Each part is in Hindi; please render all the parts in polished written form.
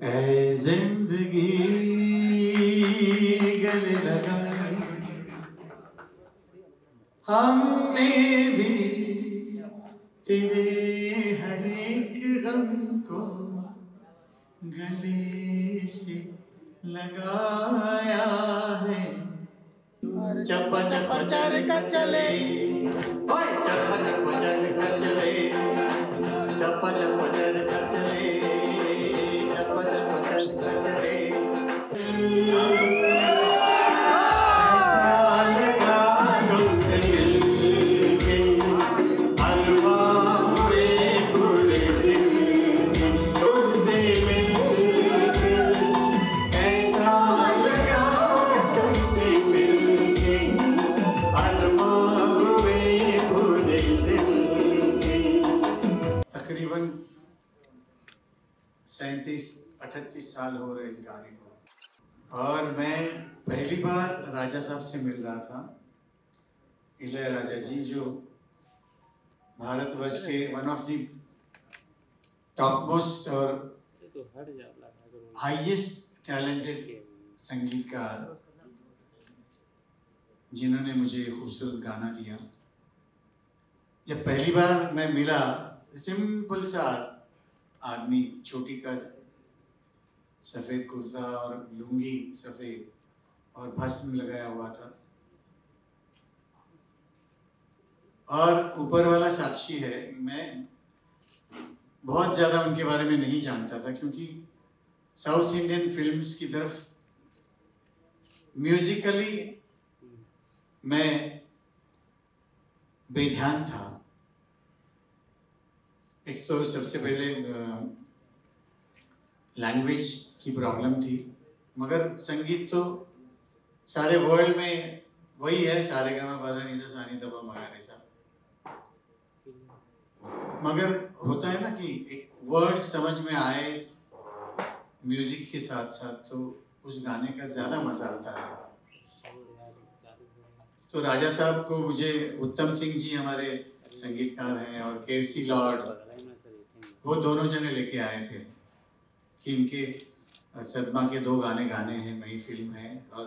ऐ जिंदगी गले लगाई हमने भी तेरे हर एक गम को गले से लगाया है। चप्पा चप्पा चरखा चले, चप्पा चप्पा चरखा चले, चप्पा चप्पा चरखा चले, चप्पा चप्पा चरखा चले। ऐसा लगा तुमसे मिलके, हलवा हुए पूरे दिन तुमसे मिलके। ऐसा लगा तुमसे मिलके, हलवा हुए पूरे दिन। तकरीबन 37-38 साल हो रहे इस गाने को, और मैं पहली बार राजा साहब से मिल रहा था। इलैयाराजा जी जो भारतवर्ष के one of the top most और हाईएस्ट टैलेंटेड संगीतकार, जिन्होंने मुझे खूबसूरत गाना दिया। जब पहली बार मैं मिला, सिंपल सा आदमी, छोटी कद, सफ़ेद कुर्ता और लुंगी सफ़ेद और भस्म लगाया हुआ था, और ऊपर वाला साक्षी है, मैं बहुत ज़्यादा उनके बारे में नहीं जानता था, क्योंकि साउथ इंडियन फिल्म्स की तरफ म्यूजिकली मैं बेध्यान था। एक तो सबसे पहले लैंग्वेज की प्रॉब्लम थी, मगर संगीत तो सारे वर्ल्ड में वही है, सारे गामा पाधा निसा सानी तबा मगारेसा। मगर होता है ना कि एक वर्ड समझ में आए म्यूजिक के साथ साथ, तो उस गाने का ज़्यादा मज़ा आता है। तो राजा साहब को मुझे उत्तम सिंह जी हमारे संगीतकार हैं, और केसी लॉर्ड, वो दोनों जने लेके आए थे कि इनके सदमा के 2 गाने गाने हैं, नई फिल्म है, और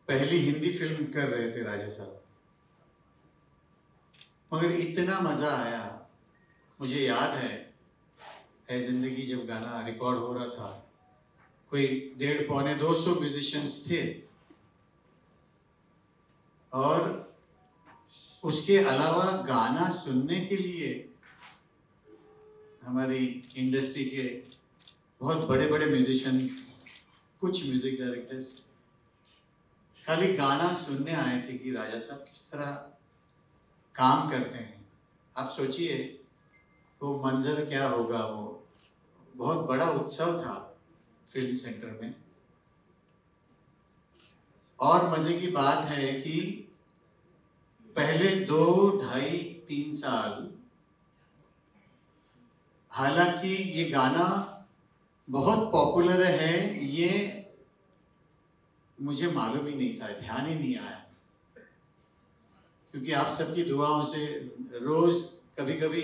पहली हिंदी फिल्म कर रहे थे राजा साहब। मगर इतना मज़ा आया, मुझे याद है ऐ जिंदगी जब गाना रिकॉर्ड हो रहा था, कोई 150-200 म्यूजिशियंस थे, और उसके अलावा गाना सुनने के लिए हमारी इंडस्ट्री के बहुत बड़े बड़े म्यूजिशियंस, कुछ म्यूजिक डायरेक्टर्स खाली गाना सुनने आए थे कि राजा साहब किस तरह काम करते हैं। आप सोचिए वो मंजर क्या होगा। वो बहुत बड़ा उत्सव था फिल्म सेंटर में, और मज़े की बात है कि पहले 2, 2.5, 3 साल, हालांकि ये गाना बहुत पॉपुलर है, ये मुझे मालूम ही नहीं था, ध्यान ही नहीं आया, क्योंकि आप सबकी दुआओं से रोज कभी कभी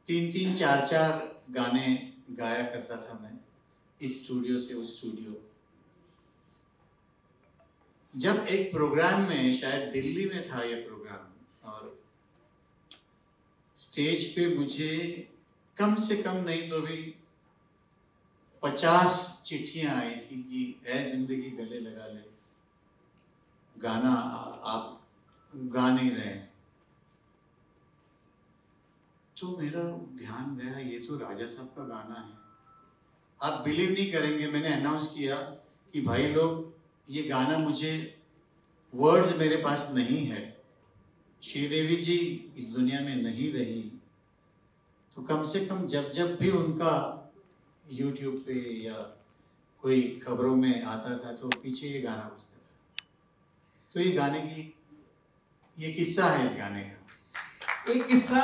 3-3, 4-4 गाने गाया करता था मैं, इस स्टूडियो से उस स्टूडियो। जब एक प्रोग्राम में, शायद दिल्ली में था ये प्रोग्राम, और स्टेज पे मुझे कम से कम नहीं तो भी 50 चिट्ठियां आई थी कि ऐ जिंदगी गले लगा ले, गाना आप गा नहीं रहे। तो मेरा ध्यान गया, ये तो राजा साहब का गाना है। आप बिलीव नहीं करेंगे, मैंने अनाउंस किया कि भाई लोग, ये गाना मुझे, वर्ड्स मेरे पास नहीं है, श्रीदेवी जी इस दुनिया में नहीं रही, तो कम से कम जब जब भी उनका यूट्यूब पे या कोई खबरों में आता था तो पीछे ये गाना बजता था। तो ये गाने की, ये किस्सा है इस गाने का। एक किस्सा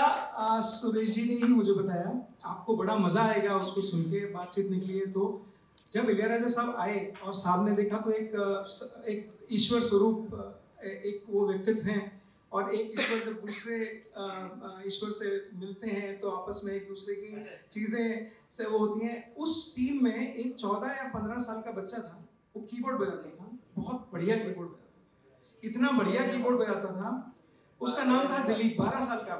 सुरेश जी ने ही मुझे बताया, आपको बड़ा मज़ा आएगा उसको सुन के, बातचीत निकली है। तो जब इलैयाराजा साहब आए और साहब ने देखा, तो एक ईश्वर स्वरूप एक वो व्यक्तित्व हैं, और एक ईश्वर जब दूसरे ईश्वर से मिलते हैं तो आपस में एक दूसरे की चीज़ें से वो होती हैं। उस टीम में एक 14 या 15 साल का बच्चा था, वो कीबोर्ड बजाता था, बहुत बढ़िया कीबोर्ड बजाता था, इतना बढ़िया कीबोर्ड बजाता था। उसका नाम था दिलीप, 12 साल का,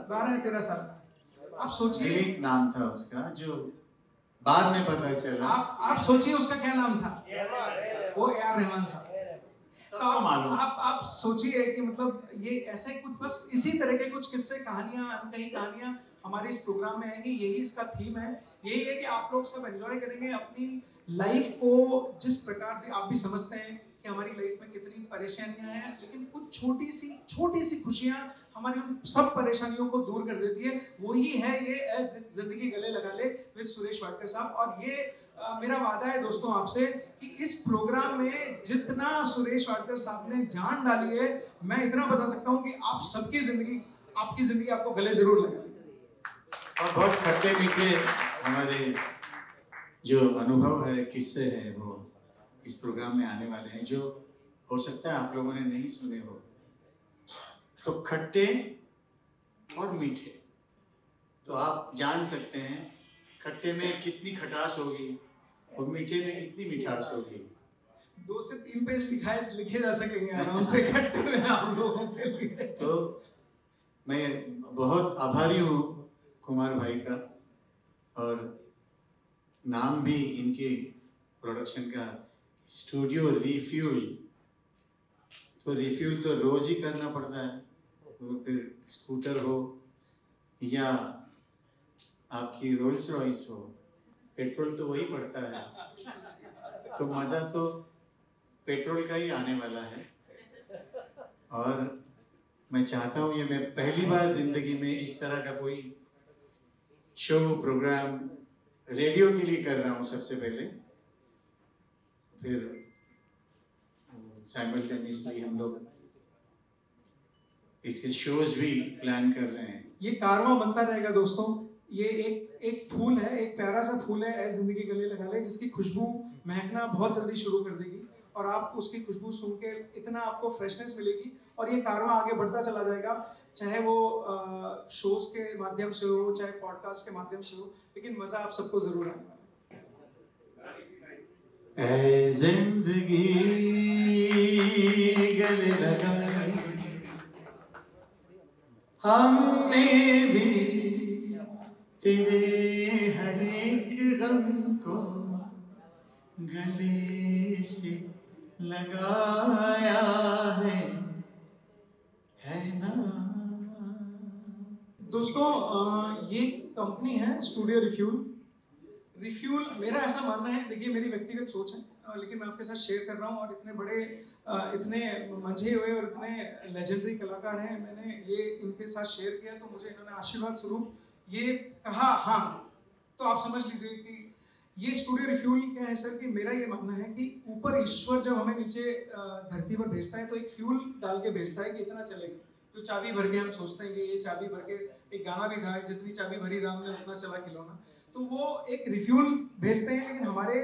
12 या 13 साल का। आप सोचिए, दिलीप नाम था उसका, जो बाद में पता चला। आप सोचिए उसका क्या नाम था, वो ए.आर. रहमान साहब। तो आप सोचिए कि मतलब ये ऐसे कुछ, बस इसी तरह के कुछ किस्से, कहानियां, अनकही कहानियां हमारे इस प्रोग्राम में आएंगी। यही इसका थीम है, यही है कि आप लोग सब एंजॉय करेंगे अपनी लाइफ को जिस प्रकार आप भी समझते हैं कि हमारी लाइफ में कितनी परेशानियां हैं, लेकिन कुछ छोटी सी खुशियां हमारी उन सब परेशानियों को दूर कर देती है। वही है ये जिंदगी गले लगा ले विद सुरेश वाडकर साहब। और ये मेरा वादा है दोस्तों आपसे कि इस प्रोग्राम में जितना सुरेश वाडकर साहब ने जान डाली है, मैं इतना बता सकता हूं कि आप सबकी जिंदगी, आपकी जिंदगी आपको गले जरूर लगेगी। और बहुत खट्टे मीठे हमारे जो अनुभव है, किस्से हैं, वो इस प्रोग्राम में आने वाले हैं, जो हो सकता है आप लोगों ने नहीं सुने हो। तो खट्टे और मीठे, तो आप जान सकते हैं खट्टे में कितनी खटास होगी और मीठे में कितनी मिठास होगी। 2 से 3 पेज लिखे जा सकेंगे आराम से खट्टे में आप लोगों के लिए। तो मैं बहुत आभारी हूँ कुमार भाई का, और नाम भी इनके प्रोडक्शन का स्टूडियो रिफ्यूल। तो रिफ्यूल तो रोज ही करना पड़ता है, तो फिर स्कूटर हो या आपकी रोल्स रॉयस हो, पेट्रोल तो वही पड़ता है। तो मज़ा तो पेट्रोल का ही आने वाला है। और मैं चाहता हूँ, ये मैं पहली बार ज़िंदगी में इस तरह का कोई शो प्रोग्राम रेडियो के लिए कर रहा हूँ सबसे पहले, फिर साइमल्टेनियसली हम लोग इसके शोज भी प्लान कर रहे हैं। ये कारवां बनता रहेगा दोस्तों। ये एक फूल है, एक प्यारा सा फूल है, ऐ जिंदगी गले लगा ले, जिसकी खुशबू महकना बहुत जल्दी शुरू कर देगी और आप उसकी खुशबू सूंघ के इतना आपको फ्रेशनेस मिलेगी और ये कारवां आगे बढ़ता चला जाएगा, चाहे वो शोज के माध्यम से हो, चाहे पॉडकास्ट के माध्यम से हो, लेकिन मजा आप सबको जरूर आने वाला है। ऐ जिंदगी गले लगा ले, हमने भी तेरे हर एक गम को गले से लगाया है ना। दोस्तों ये कंपनी है स्टूडियो रिफ्यूल। मेरा ऐसा मानना है, देखिए मेरी व्यक्तिगत सोच है, लेकिन मैं आपके साथ शेयर कर रहा हूँ। और इतने बड़े इतने मंझे हुए और इतने लेजेंडरी कलाकार हैं, मैंने ये इनके साथ शेयर किया तो मुझे इन्होंने आशीर्वाद स्वरूप ये कहा हाँ। तो आप समझ लीजिए कि ये स्टूडियो रिफ्यूल क्या है सर, कि मेरा ये मानना है कि ऊपर ईश्वर जब हमें नीचे धरती पर भेजता है तो एक फ्यूल डाल के भेजता है कि इतना चलेगा। जो चाबी भर के हम सोचते हैं कि ये चाबी भर के, एक गाना भी था, जितनी चाबी भरी राम ने उतना चला खिलौना। तो वो एक रिफ्यूल भेजते हैं, लेकिन हमारे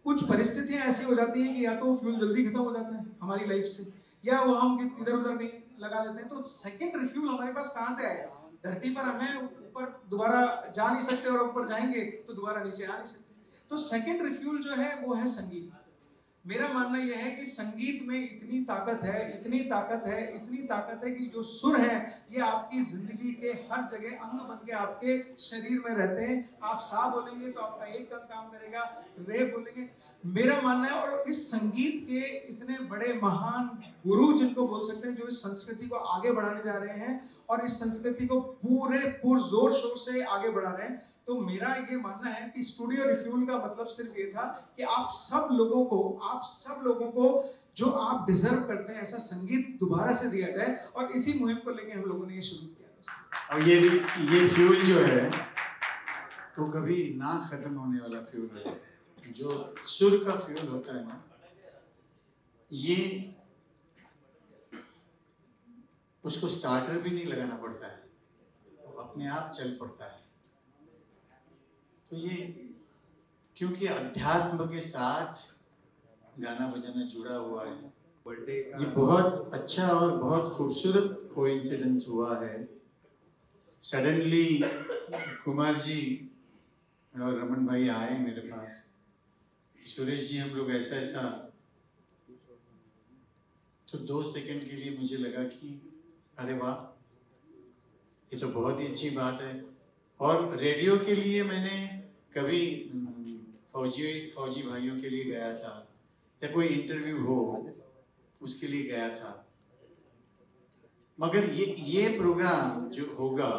कुछ परिस्थितियां ऐसी हो जाती हैं कि या तो फ्यूल जल्दी खत्म हो जाता है हमारी लाइफ से, या वो हम इधर उधर कहीं लगा देते हैं। तो सेकंड रिफ्यूल हमारे पास कहाँ से आएगा? धरती पर हमें ऊपर दोबारा जा नहीं सकते और ऊपर जाएंगे तो दोबारा नीचे आ नहीं सकते। तो सेकंड रिफ्यूल जो है वो है संगीत। मेरा मानना यह है कि संगीत में इतनी ताकत है, इतनी ताकत है, इतनी ताकत है कि जो सुर है ये आपकी जिंदगी के हर जगह अंग बन के आपके शरीर में रहते हैं। आप सा बोलेंगे तो आपका एक अंग काम करेगा, रे बोलेंगे। मेरा मानना है, और इस संगीत के इतने बड़े महान गुरु जिनको बोल सकते हैं, जो इस संस्कृति को आगे बढ़ाने जा रहे हैं और इस संस्कृति को पूरे जोर शोर से आगे बढ़ा रहे हैं। तो मेरा ये मानना है कि स्टूडियो रिफ्यूल का मतलब सिर्फ ये था कि आप सब लोगों को जो आप डिजर्व करते हैं ऐसा संगीत दोबारा से दिया जाए, और इसी मुहिम को लेके हम लोगों ने ये शुरू किया दोस्तों। और ये फ्यूल जो है तो कभी ना खत्म होने वाला फ्यूल है। जो सुर का फ्यूल होता है ना, ये उसको स्टार्टर भी नहीं लगाना पड़ता है, तो अपने आप चल पड़ता है। तो ये क्योंकि अध्यात्म के साथ गाना बजाना जुड़ा हुआ है, बर्थडे ये बहुत अच्छा और बहुत खूबसूरत कोइंसिडेंस हुआ है। सडनली कुमार जी और रमन भाई आए मेरे पास, सुरेश जी हम लोग ऐसा ऐसा, तो 2 सेकंड के लिए मुझे लगा कि अरे वाह, ये तो बहुत ही अच्छी बात है। और रेडियो के लिए मैंने कभी फौजी भाइयों के लिए गया था, या कोई इंटरव्यू हो उसके लिए गया था, मगर ये प्रोग्राम जो होगा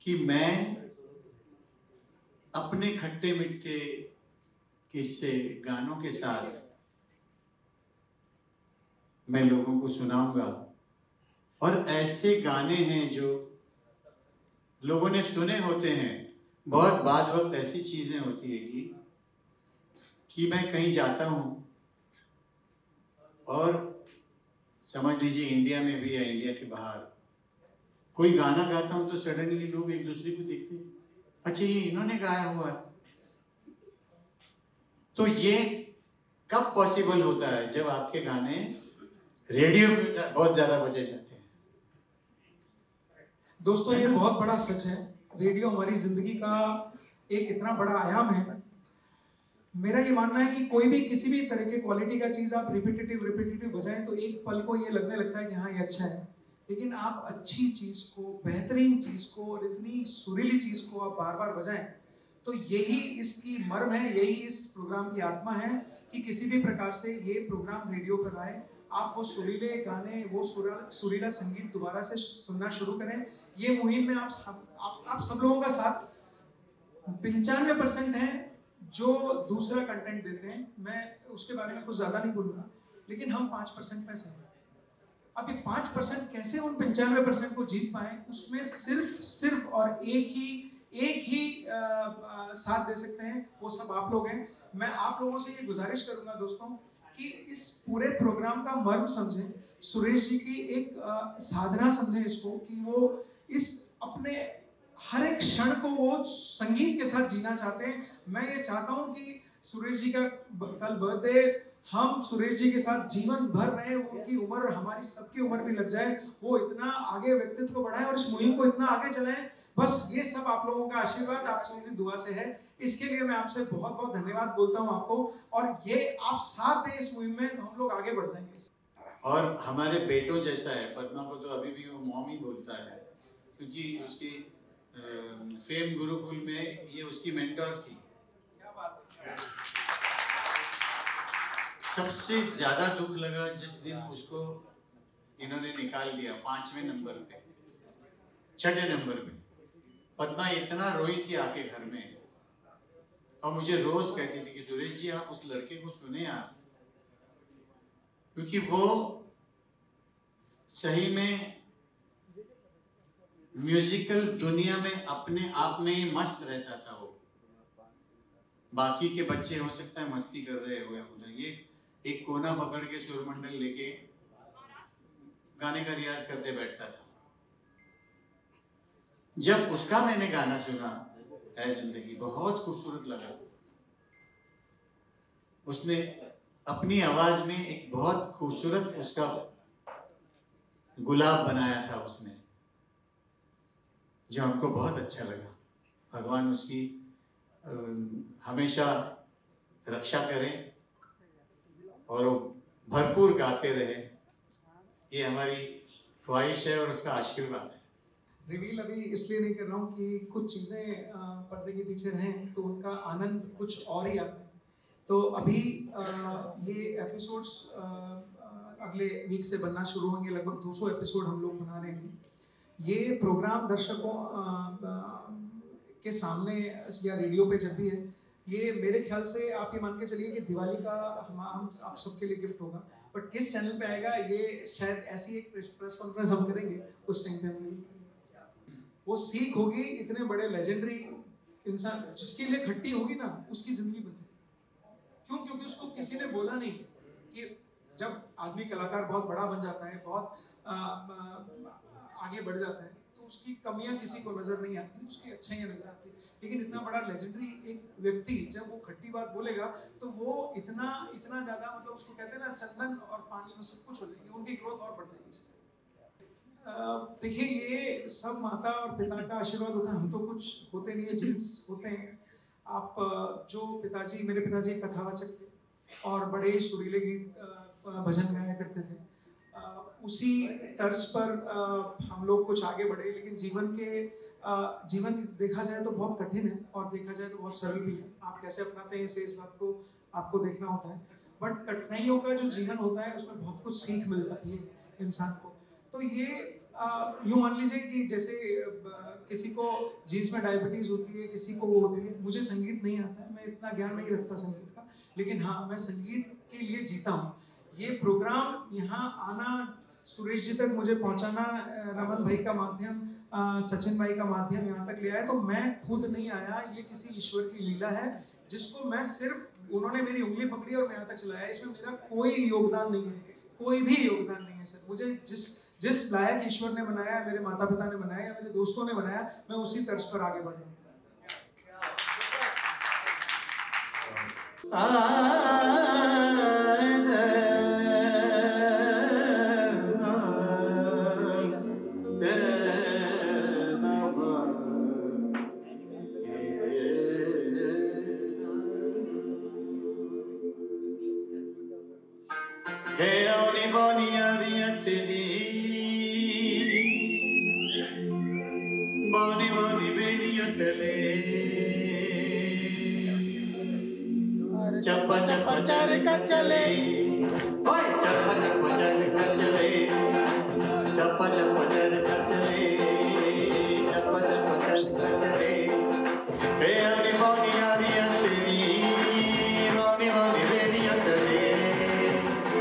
कि मैं अपने खट्टे मीठे किस्से गानों के साथ मैं लोगों को सुनाऊंगा। और ऐसे गाने हैं जो लोगों ने सुने होते हैं। बहुत बाज़ वक्त ऐसी चीज़ें होती है कि मैं कहीं जाता हूँ और समझ लीजिए इंडिया में भी या इंडिया के बाहर कोई गाना गाता हूँ तो सडनली लोग एक दूसरे को देखते हैं, अच्छा ये इन्होंने गाया हुआ है। तो ये कब पॉसिबल होता है? जब आपके गाने रेडियो पे बहुत ज़्यादा बजे जाते हैं। दोस्तों ये बहुत बड़ा सच है, रेडियो हमारी जिंदगी का एक इतना बड़ा आयाम है। मेरा ये मानना है कि कोई भी किसी भी तरह के क्वालिटी का चीज़ आप रिपीटेटिव बजाएं तो एक पल को ये लगने लगता है कि हाँ ये अच्छा है, लेकिन आप अच्छी चीज़ को, बेहतरीन चीज़ को और इतनी सुरीली चीज़ को आप बार बार बजाएं तो यही इसकी मर्म है, यही इस प्रोग्राम की आत्मा है कि किसी भी प्रकार से ये प्रोग्राम रेडियो पर आए, आप वो सुरीले गाने, वो सुरीला संगीत दोबारा से सुनना शुरू करें। ये मुहिम में आप सब लोगों का साथ 95% हैं जो दूसरा कंटेंट देते हैं, मैं उसके बारे में कुछ ज़्यादा नहीं बोलूँगा, लेकिन हम 5% में से हैं। अब ये 5% कैसे उन 95% को जीत पाए, उसमें सिर्फ और एक ही साथ दे सकते हैं, वो सब आप लोग हैं। मैं आप लोगों से ये गुजारिश करूंगा दोस्तों कि इस पूरे प्रोग्राम का मर्म समझें, सुरेश जी की एक साधना समझें इसको, कि वो इस अपने हर एक क्षण को वो संगीत के साथ जीना चाहते हैं। मैं ये चाहता हूँ कि सुरेश जी का कल बर्थडे, हम सुरेश जी के साथ जीवन भर रहे, उनकी उम्र हमारी सबकी उम्र भी लग जाए, वो इतना आगे व्यक्तित्व को बढ़ाएं और इस मुहिम को इतना आगे चलाएं। बस ये सब आप लोगों का आशीर्वाद, आप सबों की दुआ से है। इसके लिए मैं आपसे बहुत बहुत धन्यवाद बोलता हूँ आपको, और ये आप साथ दें इस मुहिम में तो हम लोग आगे बढ़ जाएंगे। और हमारे बेटों जैसा है, पद्मा को तो अभी भी वो मॉम ही बोलता है, क्योंकि उसकी फेम गुरुकुल में ये उसकी मेंटर थी। क्या बात है। सबसे ज्यादा दुख लगा जिस दिन उसको इन्होंने निकाल दिया 5वें नंबर पे, 6ठे नंबर पे। पद्मा इतना रोई थी आके घर में, और मुझे रोज कहती थी कि सुरेश जी आप उस लड़के को सुने आप, क्योंकि वो सही में म्यूजिकल दुनिया में अपने आप में ही मस्त रहता था। वो बाकी के बच्चे हो सकता है मस्ती कर रहे हुए उधर, ये एक कोना पकड़ के सुरमंडल लेके गाने का रियाज करते बैठता था। जब उसका मैंने गाना सुना ऐ जिंदगी, बहुत खूबसूरत लगा। उसने अपनी आवाज में एक बहुत खूबसूरत उसका गुलाब बनाया था उसने, जो हमको बहुत अच्छा लगा। भगवान उसकी हमेशा रक्षा करें और वो भरपूर गाते रहे, ये हमारी ख्वाहिश है और उसका आशीर्वाद है। रिवील अभी इसलिए नहीं कर रहा हूँ कि कुछ चीज़ें पर्दे के पीछे रहें तो उनका आनंद कुछ और ही आता है। तो अभी ये एपिसोड्स अगले वीक से बनना शुरू होंगे, लगभग 200 एपिसोड हम लोग बना रहे हैं। ये प्रोग्राम दर्शकों के सामने या रेडियो पे जब भी है, ये मेरे ख्याल से आप ये मान के चलिए कि दिवाली का हम आप सबके लिए गिफ्ट होगा। बट किस चैनल पे आएगा ये शायद ऐसी एक प्रेस कॉन्फ्रेंस हम करेंगे, उस टाइम पे हम रिवील करेंगे। वो सीख होगी इतने बड़े लेजेंडरी इंसान, जिसके लिए खट्टी होगी ना उसकी जिंदगी बन जाएगी। क्यों? क्योंकि उसको किसी ने बोला नहीं कि जब आदमी कलाकार बहुत बड़ा बन जाता है, बहुत आगे बढ़ जाता है, तो उसकी कमियां किसी को नजर नहीं आती, उसकी अच्छाइयां नजर आती। लेकिन इतना बड़ा लेजेंडरी एक व्यक्ति जब वो खट्टी बात बोलेगा तो वो इतना इतना ज्यादा, मतलब उसको कहते हैं ना चंदन और पानी में सब कुछ हो जाएंगे, उनकी ग्रोथ और बढ़ जाएगी इससे। देखिए ये सब माता और पिता का आशीर्वाद होता है, हम तो कुछ होते नहीं है, जीन्स होते हैं। आप जो पिताजी, मेरे पिताजी कथावाचक थे और बड़े सुरीले गीत भजन गाया करते थे, उसी तर्ज पर हम लोग कुछ आगे बढ़े। लेकिन जीवन देखा जाए तो बहुत कठिन है और देखा जाए तो बहुत सरल भी है। आप कैसे अपनाते हैं इस बात को आपको देखना होता है। बट कठिनाइयों का जो जीवन होता है उसमें बहुत कुछ सीख मिल जाती है इंसान को। तो ये यूँ मान लीजिए कि जैसे किसी को जीन्स में डायबिटीज होती है, किसी को वो होती है। मुझे संगीत नहीं आता है, मैं इतना ज्ञान नहीं रखता संगीत का, लेकिन हाँ मैं संगीत के लिए जीता हूँ। ये प्रोग्राम यहाँ आना, सुरेश जी तक मुझे पहुँचाना, रमन भाई का माध्यम, सचिन भाई का माध्यम यहाँ तक ले आया, तो मैं खुद नहीं आया, ये किसी ईश्वर की लीला है जिसको मैं सिर्फ, उन्होंने मेरी उंगली पकड़ी और मैं यहाँ तक चलाया। इसमें मेरा कोई योगदान नहीं है, कोई भी योगदान नहीं है सर। मुझे जिस जिस लायक ईश्वर ने बनाया, मेरे माता पिता ने बनाया या मेरे दोस्तों ने बनाया, मैं उसी तर्ज पर आगे बढ़ रहा हूँ। Boni boni beniya tale, chappa chappa charka chale, oi chappa chappa charka chale, chappa chappa charka chale, chappa chappa charka chale. Hey ani boni ariya teri, boni boni beniya tale,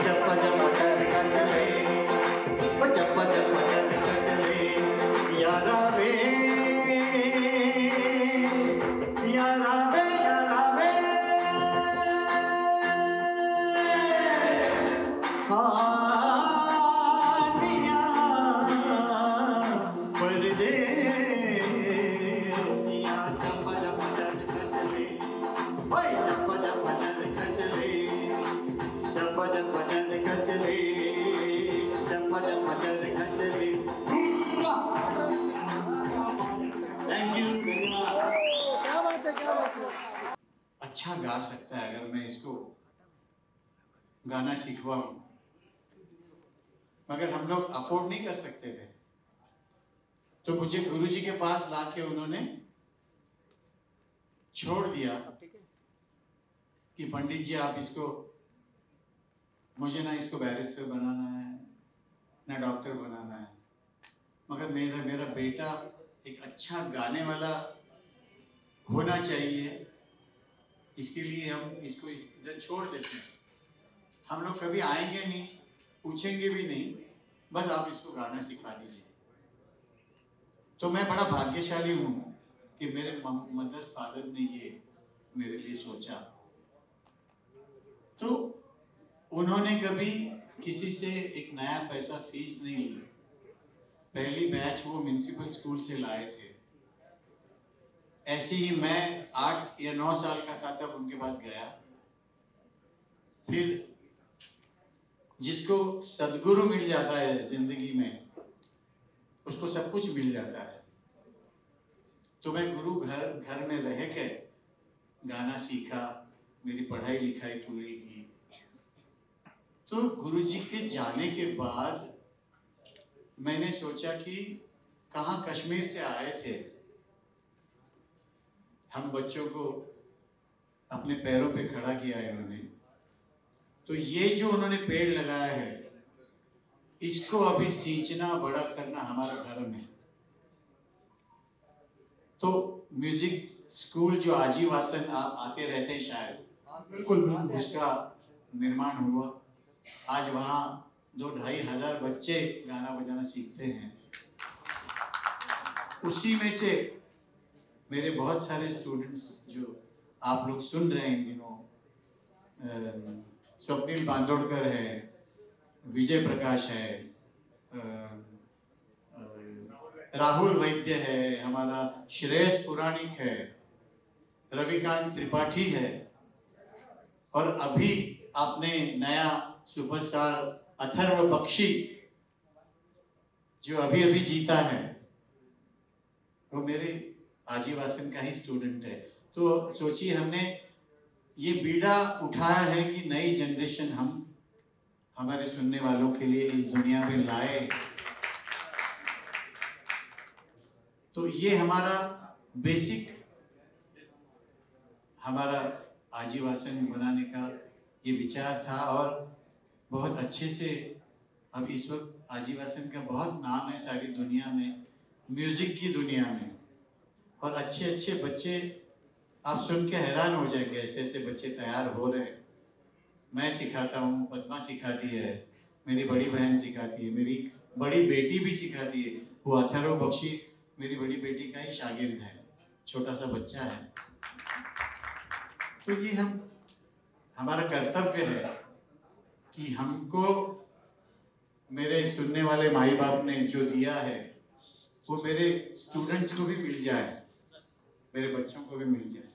chappa chappa charka chale, oi chappa chappa charka chale, yara ve. अच्छा गा सकता है अगर मैं इसको गाना सीखवाऊं, मगर हम लोग अफोर्ड नहीं कर सकते थे, तो मुझे गुरुजी के पास लाके उन्होंने छोड़ दिया कि पंडित जी आप इसको, मुझे ना इसको बैरिस्टर बनाना है ना डॉक्टर बनाना है, मगर मेरा बेटा एक अच्छा गाने वाला होना चाहिए, इसके लिए हम इसको इधर छोड़ देते हैं। हम लोग कभी आएंगे नहीं, पूछेंगे भी नहीं, बस आप इसको गाना सिखा दीजिए। तो मैं बड़ा भाग्यशाली हूँ कि मेरे मदर फादर ने ये मेरे लिए सोचा। तो उन्होंने कभी किसी से एक नया पैसा फीस नहीं ली। पहली बैच वो म्यूनिसिपल स्कूल से लाए थे। ऐसे ही मैं 8 या 9 साल का था तब उनके पास गया। फिर जिसको सदगुरु मिल जाता है जिंदगी में, उसको सब कुछ मिल जाता है। तो मैं गुरु घर में रह के गाना सीखा, मेरी पढ़ाई लिखाई पूरी की। तो गुरुजी के जाने के बाद मैंने सोचा कि कहाँ कश्मीर से आए थे, हम बच्चों को अपने पैरों पे खड़ा किया है इन्होंने। तो ये जो उन्होंने पेड़ लगाया है, इसको अभी सींचना, बड़ा करना हमारा धर्म है। तो म्यूजिक स्कूल जो आजीवासन आते रहते हैं शायद, बिल्कुल उसका निर्माण हुआ। आज वहाँ 2-2.5 हजार बच्चे गाना बजाना सीखते हैं। उसी में से मेरे बहुत सारे स्टूडेंट्स जो आप लोग सुन रहे हैं इन दिनों, स्वप्निल बांदोड़कर है, विजय प्रकाश है, राहुल वैद्य है, हमारा श्रेयस पुराणिक है, रविकांत त्रिपाठी है, और अभी आपने नया सुपरस्टार अथर्व बख्शी जो अभी अभी जीता है, वो मेरे आजीवासन का ही स्टूडेंट है। तो सोचिए हमने ये बीड़ा उठाया है कि नई जनरेशन हम हमारे सुनने वालों के लिए इस दुनिया में लाए। तो ये हमारा बेसिक, हमारा आजीवासन बनाने का ये विचार था, और बहुत अच्छे से अब इस वक्त आजीवासन का बहुत नाम है सारी दुनिया में, म्यूज़िक की दुनिया में, और अच्छे अच्छे बच्चे आप सुन के हैरान हो जाएंगे, ऐसे ऐसे बच्चे तैयार हो रहे हैं। मैं सिखाता हूँ, पद्मा सिखाती है, मेरी बड़ी बहन सिखाती है, मेरी बड़ी बेटी भी सिखाती है। वो अथर्व बख्शी मेरी बड़ी बेटी का ही शागिर्द है, छोटा सा बच्चा है। तो ये हमारा कर्तव्य है कि हमको मेरे सुनने वाले माई बाप ने जो दिया है वो मेरे स्टूडेंट्स को भी मिल जाए, मेरे बच्चों को भी मिल जाए।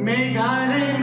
मेघालय